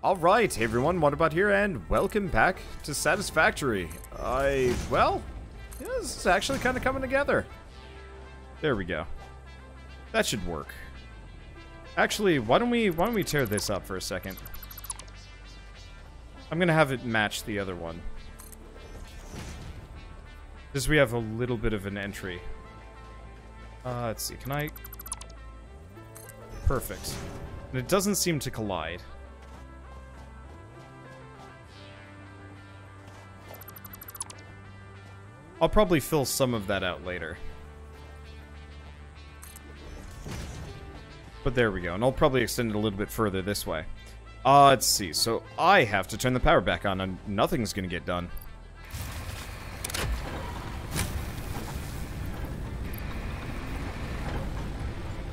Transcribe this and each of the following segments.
Alright, hey everyone, what about here, and welcome back to Satisfactory. Well, yeah, this is actually kind of coming together. There we go. That should work. Actually, why don't we tear this up for a second? I'm gonna have it match the other one. Because we have a little bit of an entry. Let's see, can I... Perfect. And it doesn't seem to collide. I'll probably fill some of that out later. But there we go, and I'll probably extend it a little bit further this way. Let's see, so I have to turn the power back on, and nothing's gonna get done.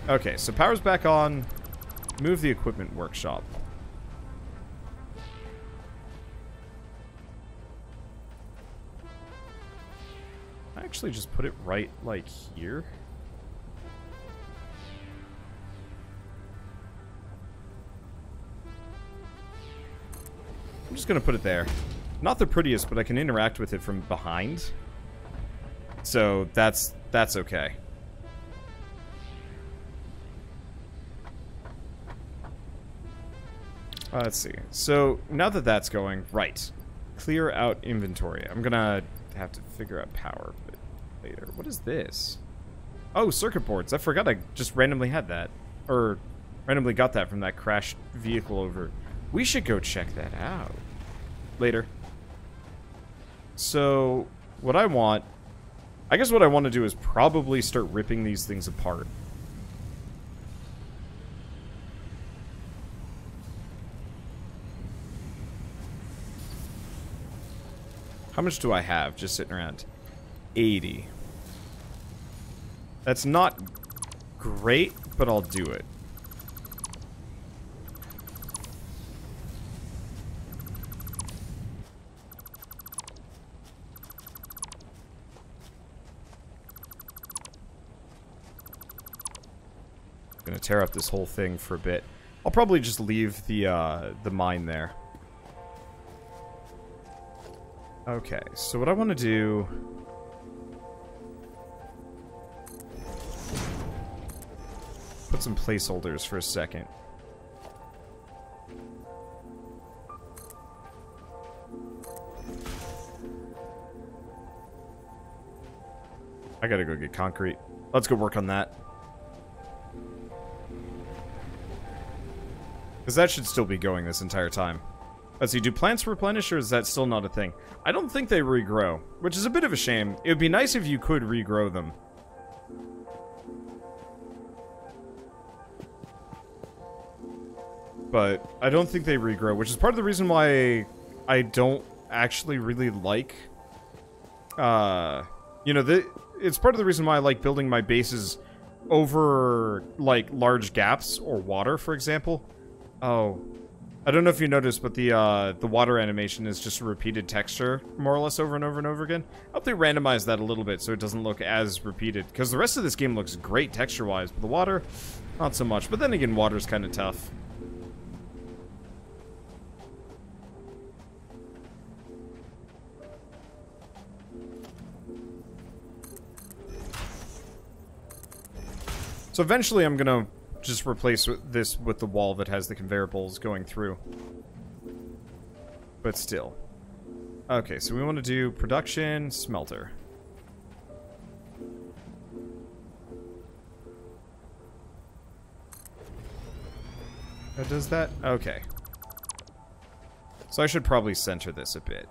Okay, so power's back on. Move the equipment workshop. I actually just put it right, like, here. I'm just gonna put it there. Not the prettiest, but I can interact with it from behind. So, that's okay. Let's see. So, now that that's going, right. Clear out inventory. I'm gonna have to figure out power a bit later. What is this? Oh, circuit boards. I forgot I just randomly had that. Or, randomly got that from that crashed vehicle over. We should go check that out. Later. So, what I want... I guess what I want to do is probably start ripping these things apart. How much do I have just sitting around? 80. That's not great, but I'll do it. I'm gonna tear up this whole thing for a bit. I'll probably just leave the mine there. Okay, so what I want to do... Put some placeholders for a second. I gotta go get concrete. Let's go work on that. Because that should still be going this entire time. Let's see, do plants replenish, or is that still not a thing? I don't think they regrow, which is a bit of a shame. It would be nice if you could regrow them. But I don't think they regrow, which is part of the reason why I don't actually really like... you know, it's part of the reason why I like building my bases over, like, large gaps or water, for example. Oh... I don't know if you noticed, but the water animation is just a repeated texture, more or less, over and over and over again. I hope they randomize that a little bit so it doesn't look as repeated. Because the rest of this game looks great texture-wise, but the water, not so much. But then again, water's kind of tough. So eventually I'm gonna just replace this with the wall that has the conveyor bolts going through. But still. Okay, so we want to do production, smelter. That does that? Okay. So I should probably center this a bit.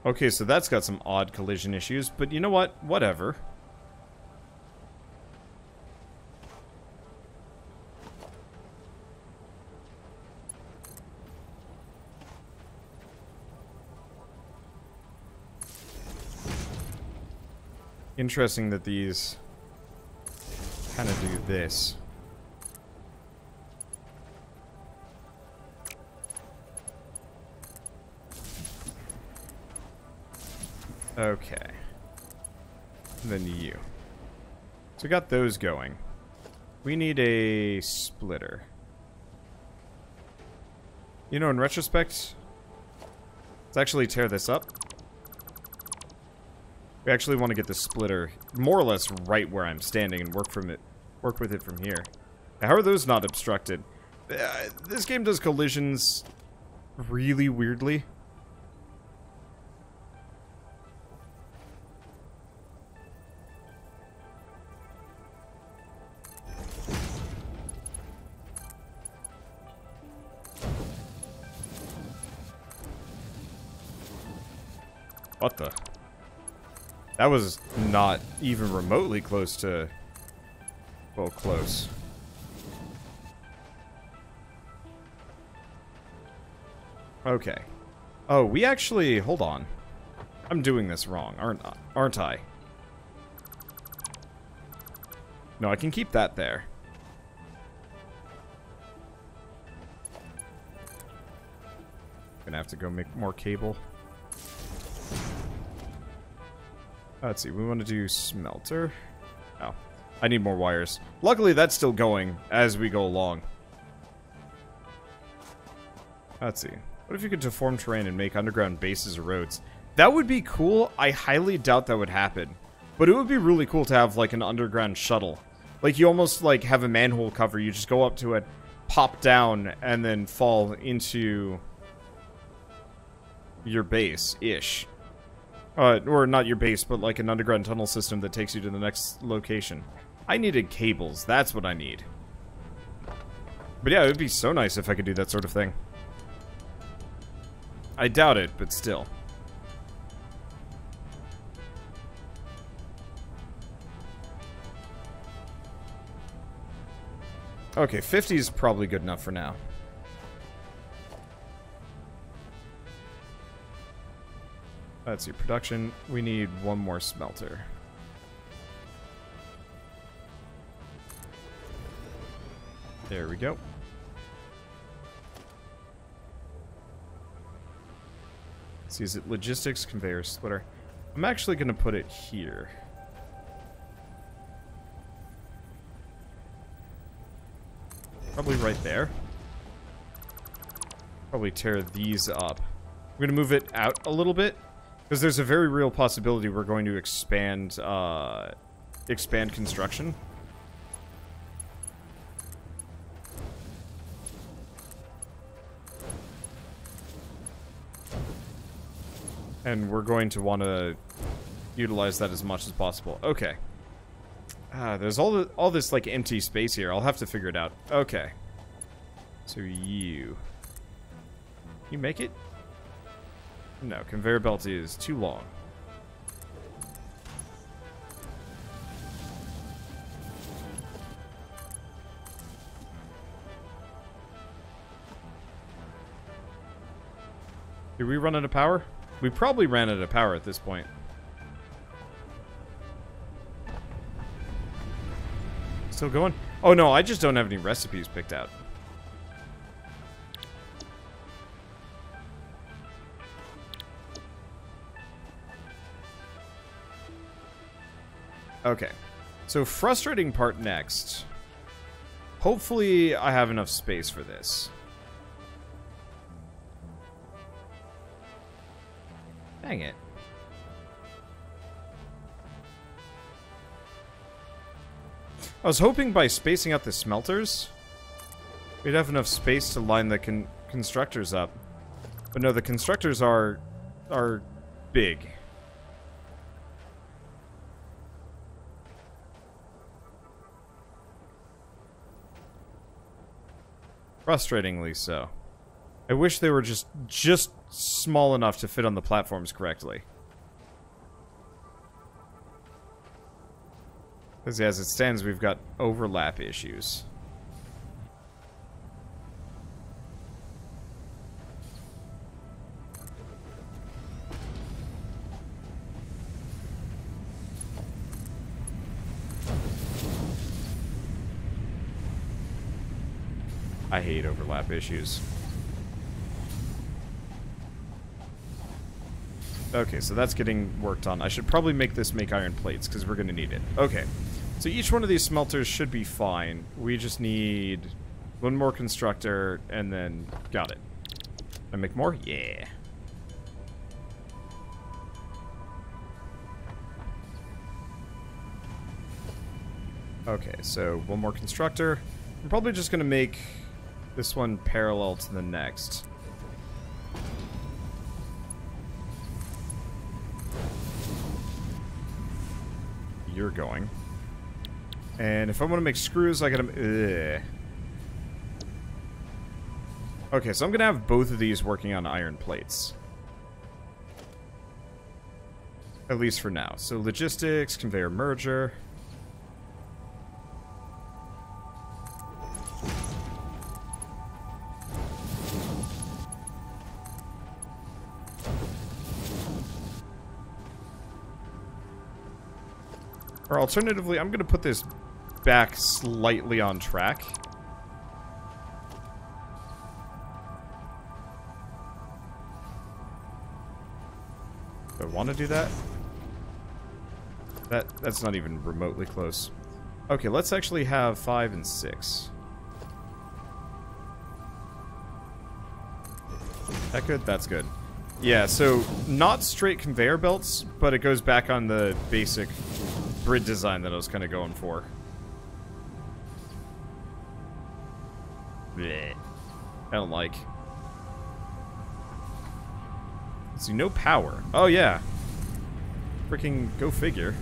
Okay, so that's got some odd collision issues, but you know what? Whatever. Interesting that these kind of do this. Okay. And then you. So we got those going. We need a splitter. You know, in retrospect, let's actually tear this up. We actually want to get the splitter more or less right where I'm standing and work with it from here. Now, how are those not obstructed? This game does collisions really weirdly. What the? That was not even remotely close to... Well, close. Okay. Oh, we actually... Hold on. I'm doing this wrong, aren't I? No, I can keep that there. Gonna have to go make more cable. Let's see, we want to do smelter. Oh, I need more wires. Luckily, that's still going as we go along. Let's see. What if you could deform terrain and make underground bases or roads? That would be cool. I highly doubt that would happen. But it would be really cool to have, like, an underground shuttle. Like, you almost, like, have a manhole cover. You just go up to it, pop down, and then fall into your base-ish. Or not your base, but like an underground tunnel system that takes you to the next location. I needed cables. That's what I need. But yeah, it would be so nice if I could do that sort of thing. I doubt it, but still. Okay, 50 is probably good enough for now. Let's see, production. We need one more smelter. There we go. Let's see, is it logistics, conveyor, splitter? I'm actually going to put it here. Probably right there. Probably tear these up. I'm going to move it out a little bit. Because there's a very real possibility we're going to expand construction. And we're going to want to utilize that as much as possible. Okay. There's all this like empty space here. I'll have to figure it out. Okay. So you make it? No, conveyor belt is too long. Did we run out of power? We probably ran out of power at this point. Still going? Oh no, I just don't have any recipes picked out. Okay, so frustrating part next. Hopefully I have enough space for this. Dang it. I was hoping by spacing out the smelters, we'd have enough space to line the constructors up. But no, the constructors are big. Frustratingly so. I wish they were just small enough to fit on the platforms correctly. Because as it stands, we've got overlap issues. I hate overlap issues. Okay, so that's getting worked on. I should probably make this make iron plates, because we're going to need it. Okay, so each one of these smelters should be fine. We just need one more constructor, and then got it. I make more? Yeah. Okay, so one more constructor. I'm probably just going to make this one parallel to the next. You're going. And if I want to make screws, I gotta... Okay, so I'm gonna have both of these working on iron plates. At least for now. So logistics, conveyor merger. Or alternatively, I'm going to put this back slightly on track. Do I want to do that? That's not even remotely close. Okay, let's actually have 5 and 6. That good? That's good. Yeah, so not straight conveyor belts, but it goes back on the basic grid design that I was kind of going for. Blech. I don't like. See, no power. Oh, yeah. Freaking go figure.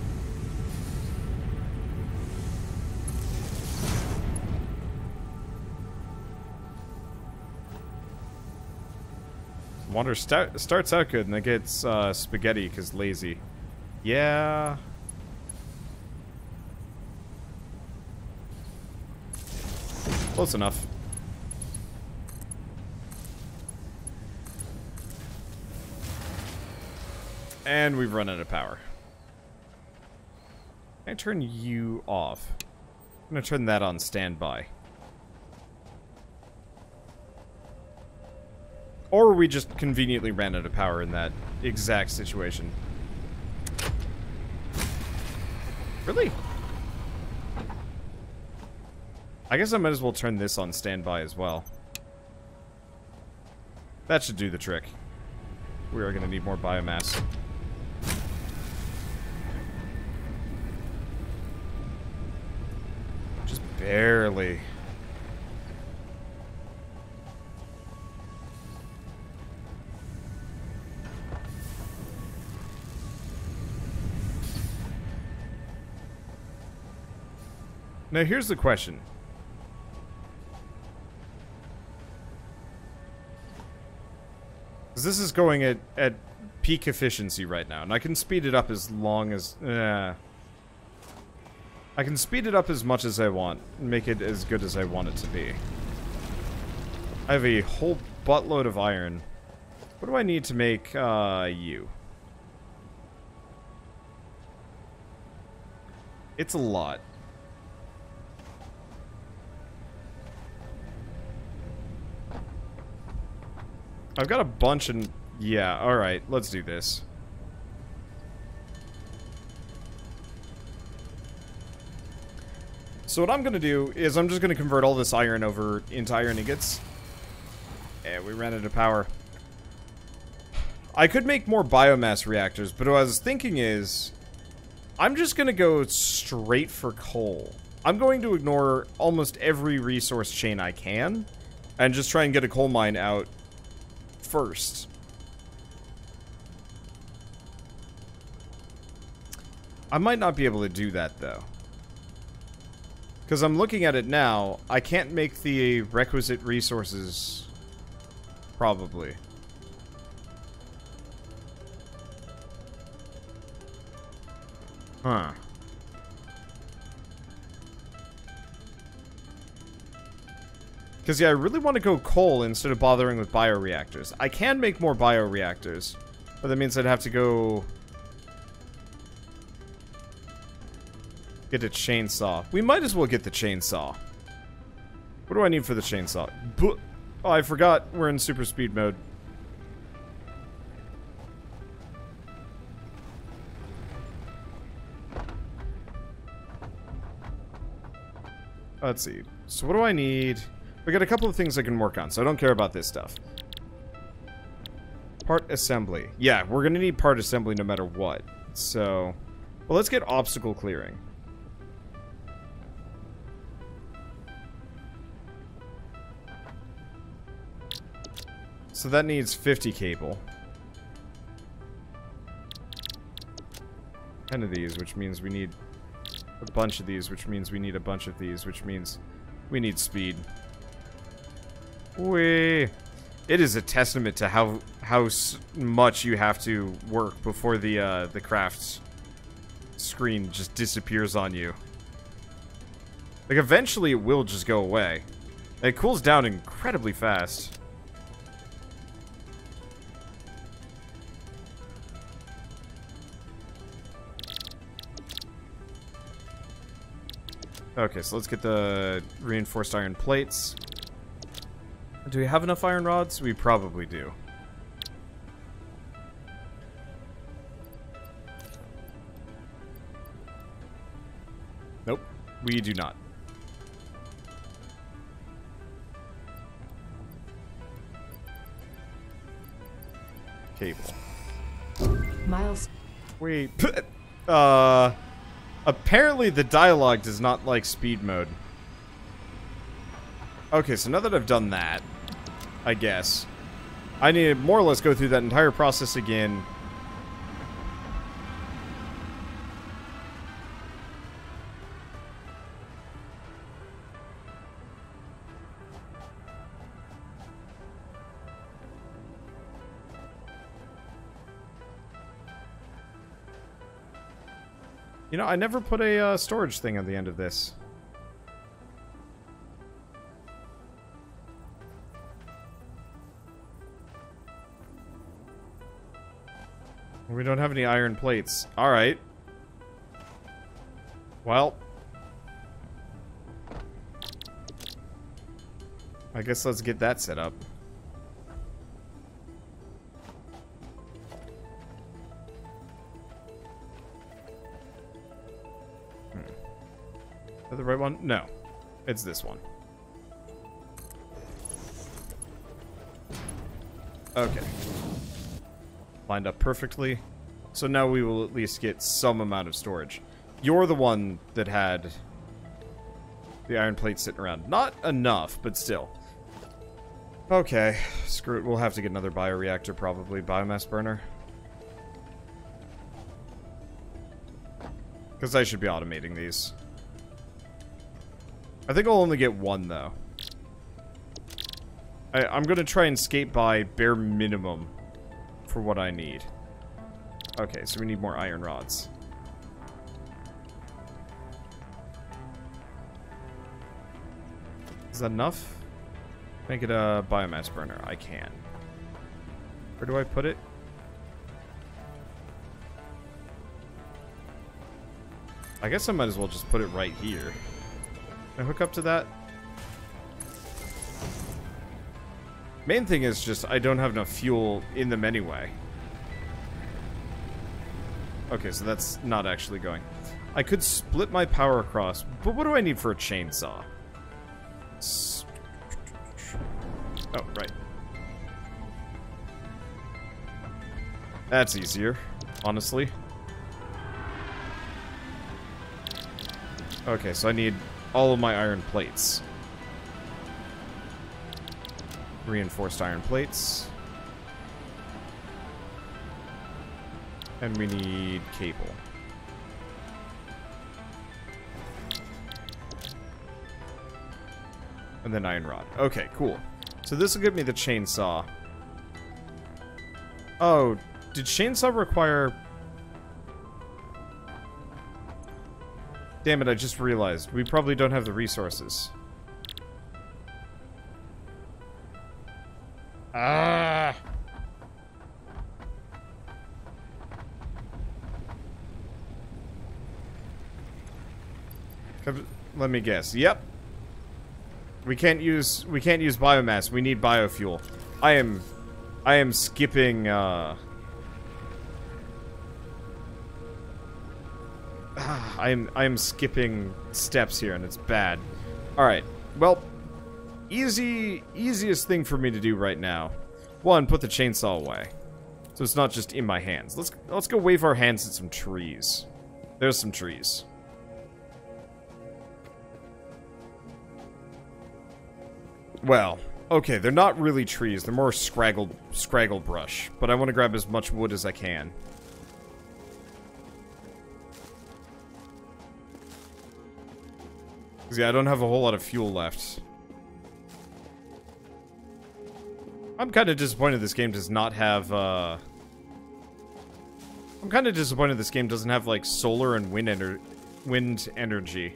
Water starts out good, and then gets spaghetti because lazy. Yeah. Close enough. And we've run out of power. Can I turn you off? I'm gonna turn that on standby. Or we just conveniently ran out of power in that exact situation. Really? I guess I might as well turn this on standby as well. That should do the trick. We are going to need more biomass. Just barely. Now here's the question. This is going at peak efficiency right now, and I can speed it up as long as... I can speed it up as much as I want, and make it as good as I want it to be. I have a whole buttload of iron. What do I need to make, you? It's a lot. I've got a bunch and... Yeah, alright, let's do this. So what I'm going to do is I'm just going to convert all this iron over into iron ingots. And we ran out of power. I could make more biomass reactors, but what I was thinking is... I'm just going to go straight for coal. I'm going to ignore almost every resource chain I can, and just try and get a coal mine out first. I might not be able to do that, though. Because I'm looking at it now, I can't make the requisite resources, probably. Huh. Because, yeah, I really want to go coal instead of bothering with bioreactors. I can make more bioreactors, but that means I'd have to go... get a chainsaw. We might as well get the chainsaw. What do I need for the chainsaw? Oh, I forgot we're in super speed mode. Let's see. So what do I need? We got a couple of things I can work on, so I don't care about this stuff. Part assembly. Yeah, we're gonna need part assembly no matter what. So, well, let's get obstacle clearing. So that needs 50 cable. 10 of these, which means we need a bunch of these, which means we need a bunch of these, which means we need speed. Whee! It is a testament to how much you have to work before the craft screen just disappears on you. Like, eventually it will just go away. It cools down incredibly fast. Okay, so let's get the reinforced iron plates. Do we have enough iron rods? We probably do. Nope, we do not. Cable. Miles. Wait. Apparently the dialogue does not like speed mode. Okay, so now that I've done that, I guess, I need to more or less go through that entire process again. You know, I never put a storage thing at the end of this. We don't have any iron plates. Alright. Well. I guess let's get that set up. Is that the right one? No. It's this one. Okay. Lined up perfectly. So now we will at least get some amount of storage. You're the one that had the iron plate sitting around. Not enough, but still. Okay. Screw it. We'll have to get another bioreactor, probably. Biomass burner. Because I should be automating these. I think I'll only get one, though. I'm going to try and skate by bare minimum for what I need. Okay, so we need more iron rods. Is that enough? Make it a biomass burner. I can. Where do I put it? I guess I might as well just put it right here. Can I hook up to that? Main thing is just I don't have enough fuel in them anyway. Okay, so that's not actually going. I could split my power across, but what do I need for a chainsaw? Oh, right. That's easier, honestly. Okay, so I need all of my iron plates. Reinforced iron plates. And we need cable. And then iron rod. Okay, cool. So this will give me the chainsaw. Oh, did chainsaw require... Damn it, I just realized. We probably don't have the resources. Ah! Let me guess. Yep. We can't use biomass. We need biofuel. I am skipping I am skipping steps here, and it's bad. All right. Well, easiest thing for me to do right now. One, put the chainsaw away, so it's not just in my hands. Let's go wave our hands at some trees. There's some trees. Well, okay, they're not really trees. They're more scraggle brush. But I want to grab as much wood as I can. Because, yeah, I don't have a whole lot of fuel left. I'm kind of disappointed this game does not have, I'm kind of disappointed this game doesn't have, like, solar and wind energy.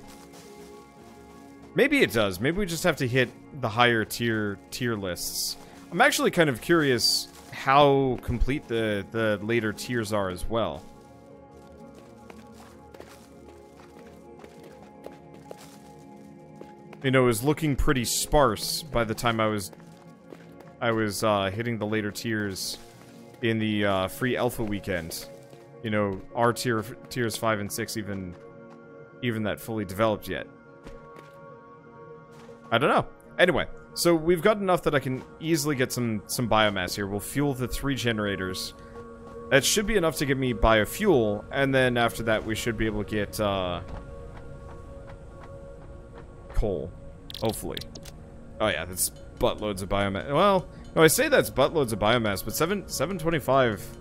Maybe it does. Maybe we just have to hit the higher tier lists. I'm actually kind of curious how complete the later tiers are as well. You know, it was looking pretty sparse by the time I was hitting the later tiers in the free alpha weekend. You know, our tiers 5 and 6 even that fully developed yet. I don't know. Anyway, so we've got enough that I can easily get some biomass here. We'll fuel the 3 generators. That should be enough to give me biofuel, and then after that we should be able to get coal. Hopefully. Oh yeah, that's buttloads of biomass. Well, no, I say that's buttloads of biomass, but 725...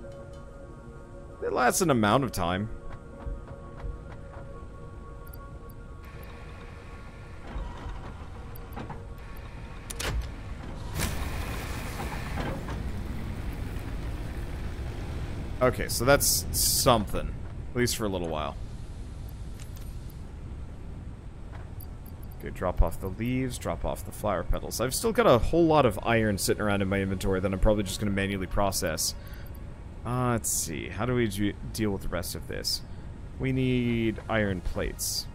it lasts an amount of time. Okay, so that's something. At least for a little while. Okay, drop off the leaves, drop off the flower petals. I've still got a whole lot of iron sitting around in my inventory that I'm probably just going to manually process. Let's see. How do we deal with the rest of this? We need iron plates.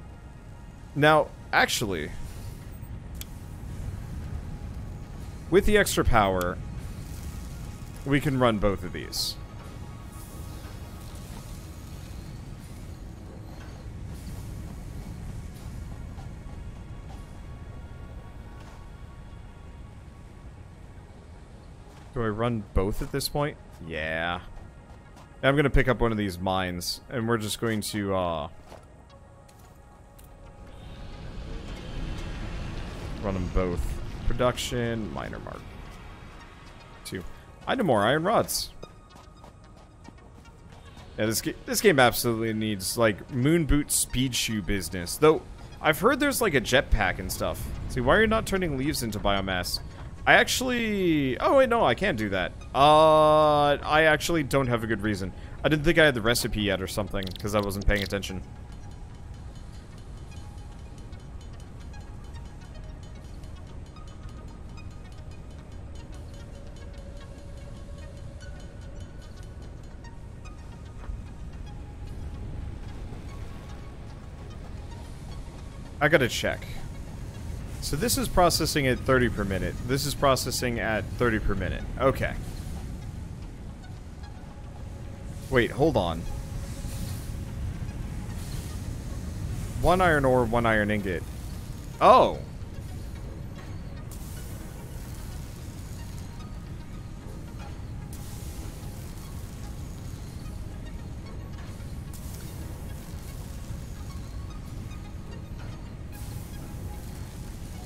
Now, actually, with the extra power, we can run both of these. Do I run both at this point? Yeah. I'm going to pick up one of these mines, and we're just going to, run them both. Production, miner mark. 2. I need more iron rods. Yeah, this game absolutely needs, like, moon boot speed shoe business. Though, I've heard there's, like, a jetpack and stuff. See, why are you not turning leaves into biomass? I actually... oh, wait, no, I can't do that. I actually don't have a good reason. I didn't think I had the recipe yet or something, because I wasn't paying attention. I gotta check. So this is processing at 30 per minute. This is processing at 30 per minute. Okay. Wait, hold on. 1 iron ore, 1 iron ingot. Oh!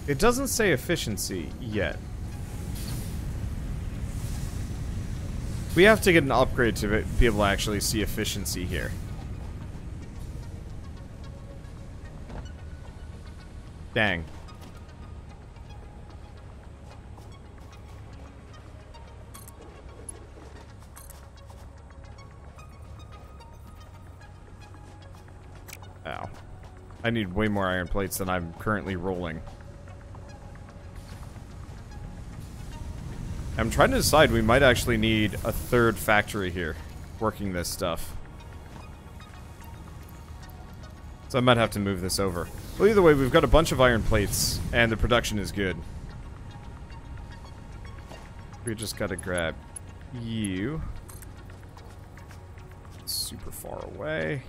It doesn't say efficiency yet. We have to get an upgrade to be able to actually see efficiency here. Dang. Ow. I need way more iron plates than I'm currently rolling. I'm trying to decide, we might actually need a 3rd factory here, working this stuff. So I might have to move this over. Well, either way, we've got a bunch of iron plates, and the production is good. We just gotta grab you. Super far away.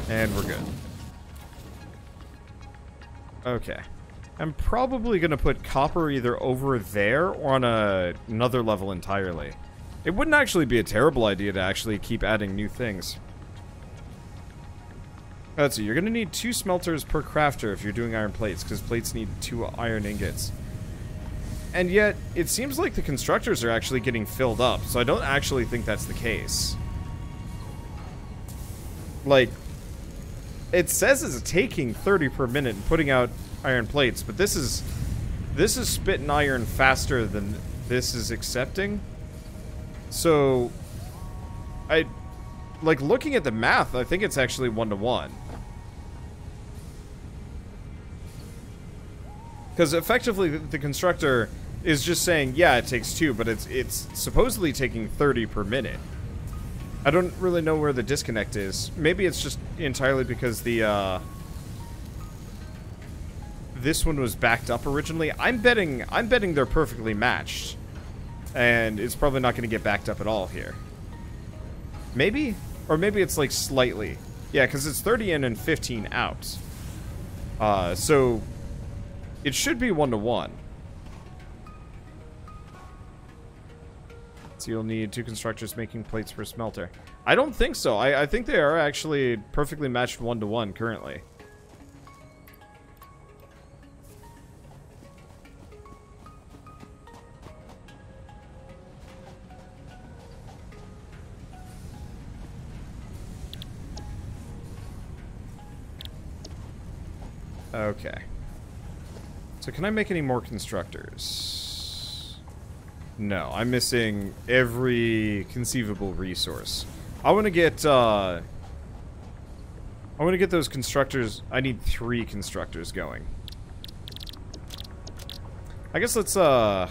And we're good. Okay. I'm probably going to put copper either over there or on another level entirely. It wouldn't actually be a terrible idea to actually keep adding new things. Let's see, you're going to need 2 smelters per crafter if you're doing iron plates, because plates need 2 iron ingots. And yet, it seems like the constructors are actually getting filled up, so I don't actually think that's the case. Like, it says it's taking 30 per minute and putting out iron plates, but this is spitting iron faster than this is accepting. So, like, looking at the math, I think it's actually 1-to-1. Because effectively, the constructor is just saying, yeah, it takes 2, but it's supposedly taking 30 per minute. I don't really know where the disconnect is. Maybe it's just entirely because the, this one was backed up originally. I'm betting they're perfectly matched. And it's probably not going to get backed up at all here. Maybe? Or maybe it's like slightly. Yeah, because it's 30 in and 15 out. So it should be 1-to-1. So you'll need 2 constructors making plates per smelter. I don't think so. I think they are actually perfectly matched 1-to-1 currently. Okay. So can I make any more constructors? No, I'm missing every conceivable resource. I want to get those constructors. I need 3 constructors going. I guess let's I'll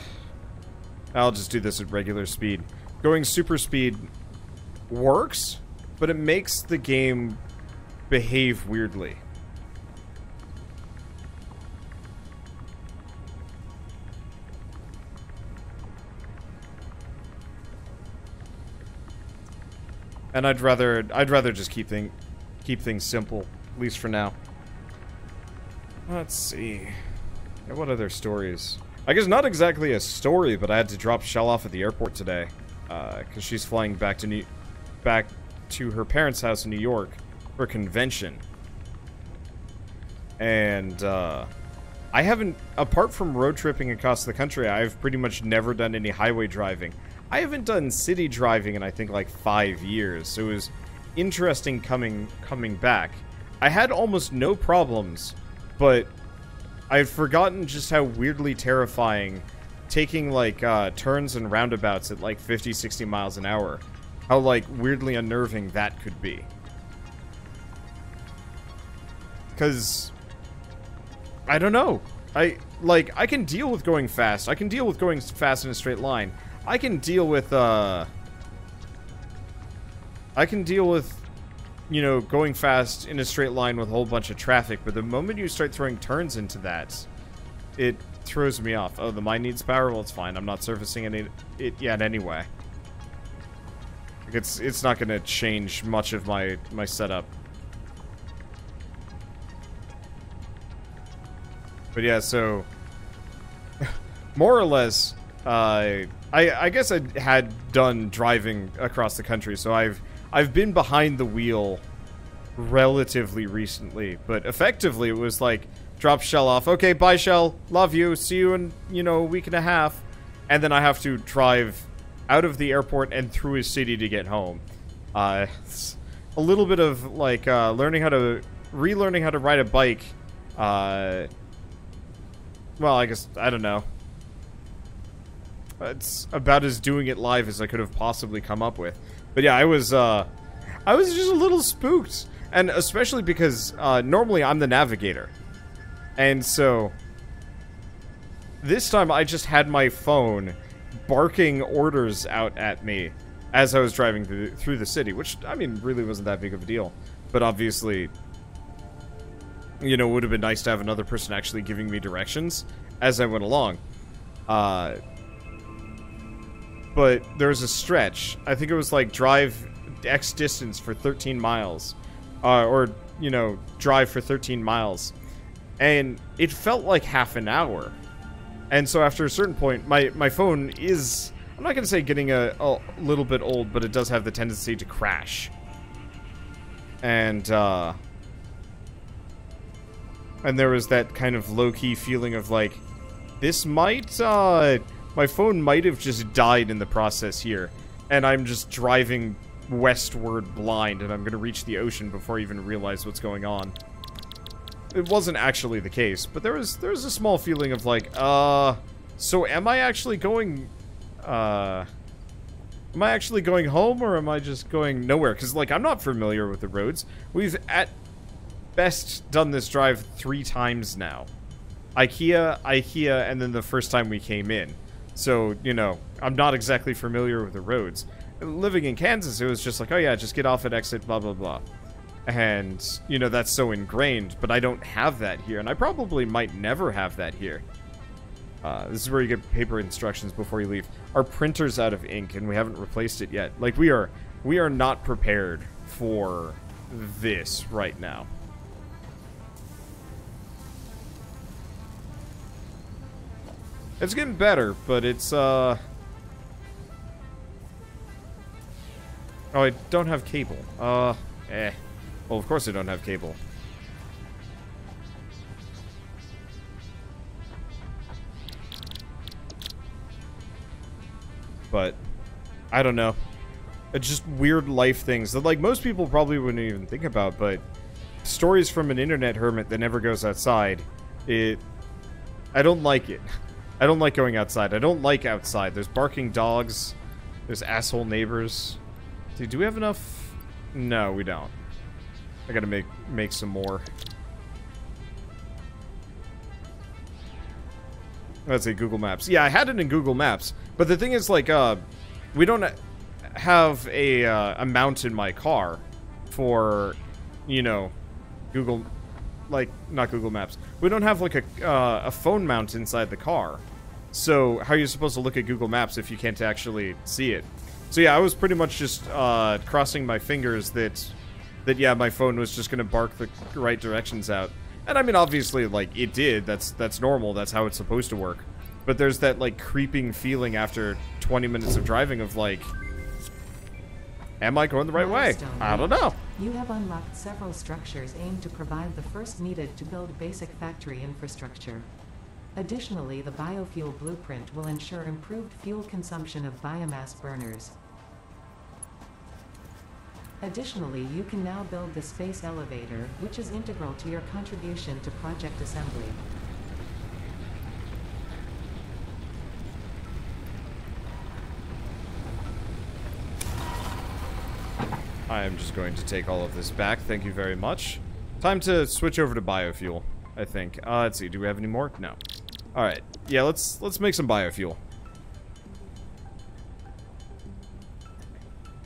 just do this at regular speed. Going super speed works, but it makes the game behave weirdly. And I'd rather just keep things simple, at least for now. Let's see. Yeah, what other stories? I guess not exactly a story, but I had to drop Shell off at the airport today, because she's flying back to her parents' house in New York for a convention. And I haven't, apart from road tripping across the country, I've pretty much never done any highway driving. I haven't done city driving in, I think, like 5 years, so it was interesting coming back. I had almost no problems, but I've forgotten just how weirdly terrifying taking, like, turns and roundabouts at, like, 50, 60 miles an hour. How, like, weirdly unnerving that could be. Because, I don't know. I can deal with going fast. I can deal with going fast in a straight line. I can deal with, you know, going fast in a straight line with a whole bunch of traffic, but the moment you start throwing turns into that, it throws me off. Oh, the mine needs power? Well, it's fine. I'm not surfacing it yet anyway. Like, it's not going to change much of my setup. But yeah, so, more or less, I guess I had done driving across the country, so I've been behind the wheel relatively recently, but effectively it was like, drop Shell off, okay, bye Shell, love you, see you in, you know, a week and a half, and then I have to drive out of the airport and through a city to get home. It's a little bit of, like, relearning how to ride a bike, well, I guess, I don't know. It's about as doing it live as I could have possibly come up with. But yeah, I was just a little spooked. And especially because, normally I'm the navigator. And so, This time I just had my phone barking orders out at me as I was driving through the city, which, I mean, really wasn't that big of a deal. But obviously, you know, it would have been nice to have another person actually giving me directions as I went along. But there was a stretch. I think it was like drive X distance for 13 miles. Or, you know, drive for 13 miles. And it felt like half an hour. And so after a certain point, my phone is, I'm not going to say getting a little bit old, but it does have the tendency to crash. And there was that kind of low-key feeling of like, this might, my phone might have just died in the process here. And I'm just driving westward blind, and I'm going to reach the ocean before I even realize what's going on. It wasn't actually the case, but there was a small feeling of like, so am I actually going, home, or am I just going nowhere? Because, like, I'm not familiar with the roads. We've, at best, done this drive 3 times now. IKEA, and then the first time we came in. So, you know, I'm not exactly familiar with the roads. Living in Kansas, it was just like, oh yeah, just get off at exit, blah, blah, blah. And, you know, that's so ingrained, but I don't have that here, and I probably might never have that here. This is where you get paper instructions before you leave. Our printer's out of ink, and we haven't replaced it yet. Like, we are not prepared for this right now. It's getting better, but it's, Oh, I don't have cable. Well, of course I don't have cable. But, I don't know. It's just weird life things that, like, most people probably wouldn't even think about, but stories from an internet hermit that never goes outside, I don't like it. I don't like going outside. I don't like outside. There's barking dogs. There's asshole neighbors. Dude, do we have enough? No, we don't. I gotta make some more. Let's say Google Maps. Yeah, I had it in Google Maps, but the thing is, like, we don't have a mount in my car for, you know, Google, like, not Google Maps. We don't have, like, a phone mount inside the car. So, how are you supposed to look at Google Maps if you can't actually see it? So, yeah, I was pretty much just crossing my fingers that, yeah, my phone was just going to bark the right directions out. And, I mean, obviously, like, it did. That's normal. That's how it's supposed to work. But there's that, like, creeping feeling after 20 minutes of driving of, like, am I going the right way? I don't know. You have unlocked several structures aimed to provide the first needed to build basic factory infrastructure. Additionally, the biofuel blueprint will ensure improved fuel consumption of biomass burners. Additionally, you can now build the space elevator, which is integral to your contribution to project assembly. I am just going to take all of this back. Thank you very much. Time to switch over to biofuel, I think. Let's see. Do we have any more? No. All right. Yeah, let's make some biofuel.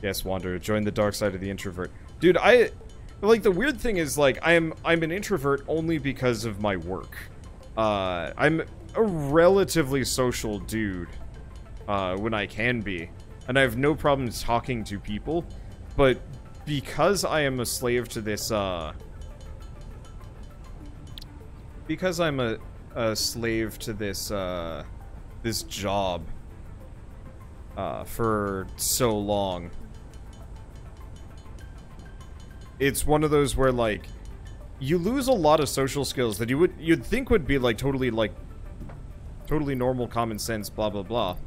Yes, Wanderer, join the dark side of the introvert. Dude, like, the weird thing is, like, I'm an introvert only because of my work. I'm a relatively social dude, when I can be. And I have no problem talking to people. But because I am a slave to this, because I'm a slave to this, this job, for so long, it's one of those where, like, you lose a lot of social skills that you'd think would be, like, totally normal, common sense, blah, blah, blah.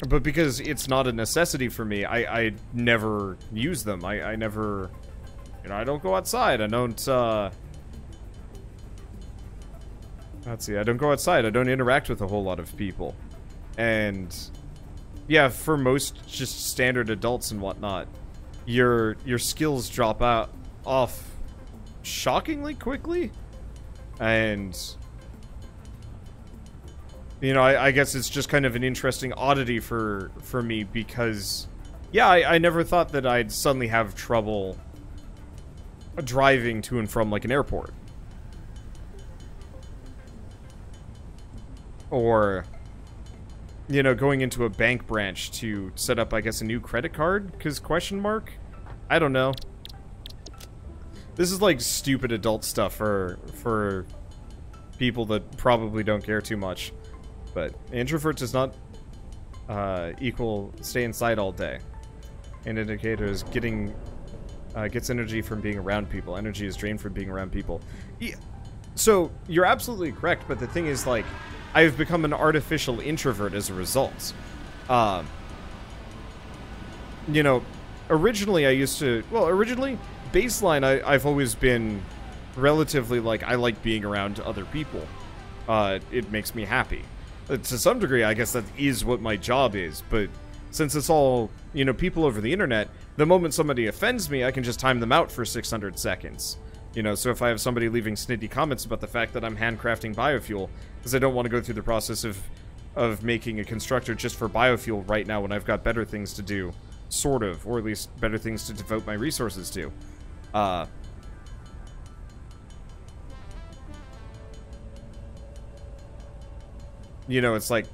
But because it's not a necessity for me, I never use them. I never, you know, I don't go outside. I don't, let's see, I don't go outside. I don't interact with a whole lot of people. And, yeah, for most just standard adults and whatnot, your skills drop off shockingly quickly. And You know, I guess it's just kind of an interesting oddity for me because, yeah, I never thought that I'd suddenly have trouble driving to and from, like, an airport. Or, you know, going into a bank branch to set up, I guess, a new credit card? Because question mark? I don't know. This is, like, stupid adult stuff for people that probably don't care too much. But introvert does not equal stay inside all day. An indicator is gets energy from being around people. Energy is drained from being around people. Yeah. So, you're absolutely correct, but the thing is, like, I've become an artificial introvert as a result. You know, originally I used to... Well, originally, baseline, I've always been relatively, like, I like being around other people. It makes me happy. To some degree, I guess that is what my job is, but since it's all, you know, people over the internet, the moment somebody offends me, I can just time them out for 600 seconds. You know, so if I have somebody leaving snitty comments about the fact that I'm handcrafting biofuel, because I don't want to go through the process of making a constructor just for biofuel right now when I've got better things to do, sort of, or at least better things to devote my resources to. You know, it's like,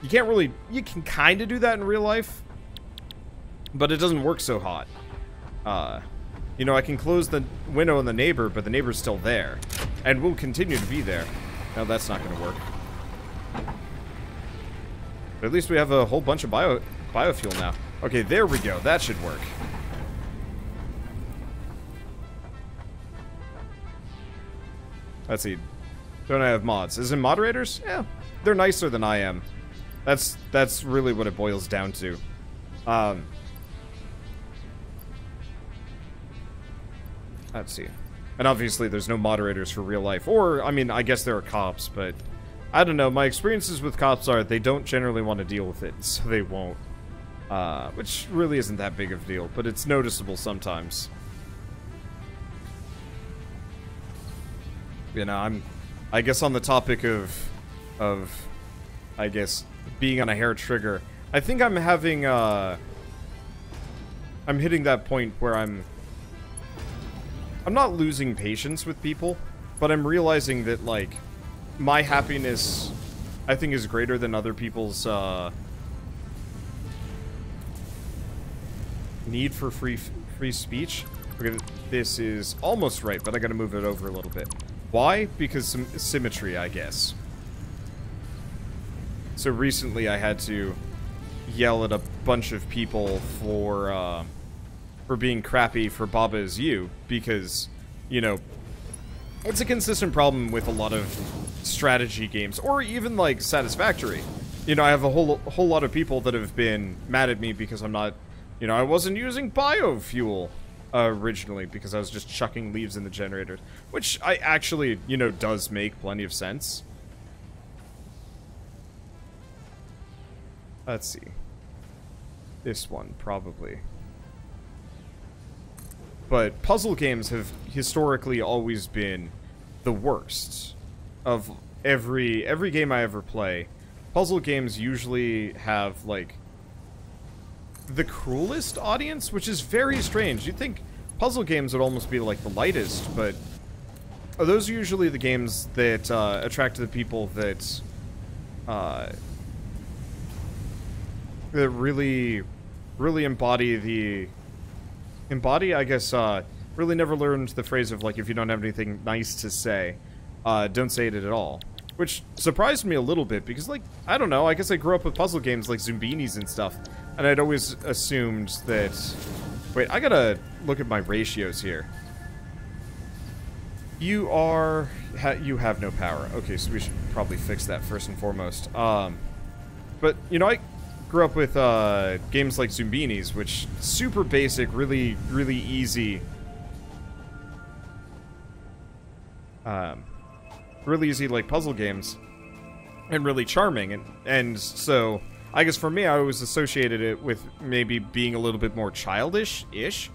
you can't really, you can kind of do that in real life, but it doesn't work so hot. You know, I can close the window on the neighbor, but the neighbor's still there, and will continue to be there. No, that's not going to work. But at least we have a whole bunch of biofuel now. Okay, there we go. That should work. Let's see. Don't I have mods? Is it moderators? Yeah. They're nicer than I am. That's really what it boils down to. Let's see. And obviously there's no moderators for real life. Or, I mean, I guess there are cops, but I don't know. My experiences with cops are they don't generally want to deal with it, so they won't. Which really isn't that big of a deal, but it's noticeable sometimes. You know, I guess on the topic of I guess, being on a hair trigger, I think I'm having, I'm hitting that point where I'm not losing patience with people, but I'm realizing that, like, my happiness, I think, is greater than other people's, need for free speech. Okay, this is almost right, but I gotta move it over a little bit. Why? Because some symmetry, I guess. So recently I had to yell at a bunch of people for being crappy for Baba Is You, because, you know, it's a consistent problem with a lot of strategy games, or even, like, Satisfactory. You know, I have a whole lot of people that have been mad at me because I'm not, you know, I wasn't using biofuel originally because I was just chucking leaves in the generator, which I actually, you know, does make plenty of sense. Let's see. This one, probably. But puzzle games have historically always been the worst of every game I ever play. Puzzle games usually have, like, the cruelest audience, which is very strange. You'd think puzzle games would almost be, like, the lightest, but those are usually the games that attract the people that really embody, I guess, really never learned the phrase of, like, if you don't have anything nice to say, don't say it at all. Which surprised me a little bit, because, like, I don't know, I guess I grew up with puzzle games like Zumbinis and stuff, and I'd always assumed that... Wait, I gotta look at my ratios here. You have no power. Okay, so we should probably fix that first and foremost. But, you know, I grew up with games like Zumbinis, which super basic, really easy. Really easy, like, puzzle games, and really charming, and so I guess for me, I always associated it with maybe being a little bit more childish-ish.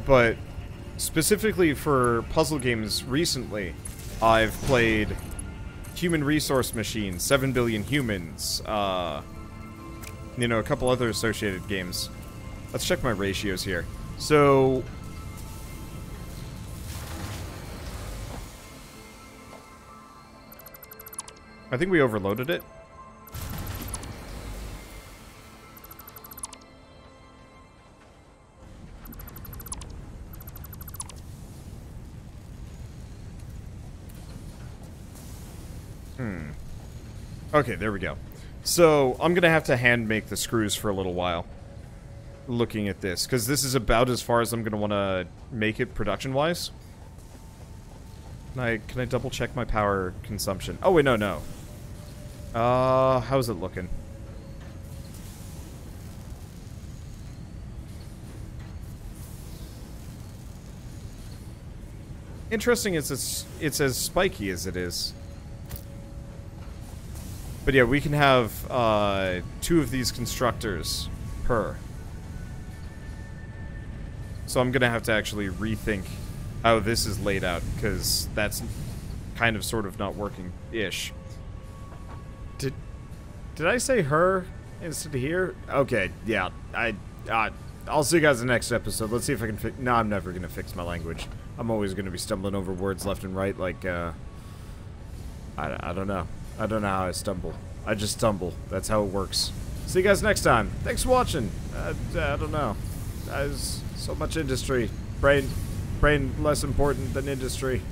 But specifically for puzzle games recently, I've played Human Resource Machine, 7 Billion Humans, you know, a couple other associated games. Let's check my ratios here. So, I think we overloaded it. Okay, there we go. So, I'm gonna have to hand make the screws for a little while. Looking at this, because this is about as far as I'm gonna want to make it production-wise. Can I double check my power consumption? Oh wait, no. How's it looking? Interesting, it's as spiky as it is. But yeah, we can have 2 of these constructors per. So I'm gonna have to actually rethink how this is laid out, because that's kind of sort of not working-ish. Did I say her instead of here? Okay, yeah. I'll see you guys in the next episode. Let's see if I can fix... No, I'm never gonna fix my language. I'm always gonna be stumbling over words left and right, like, I don't know. I don't know how I stumble. I just stumble. That's how it works. See you guys next time. Thanks for watching. I don't know. There's so much industry. Brain less important than industry.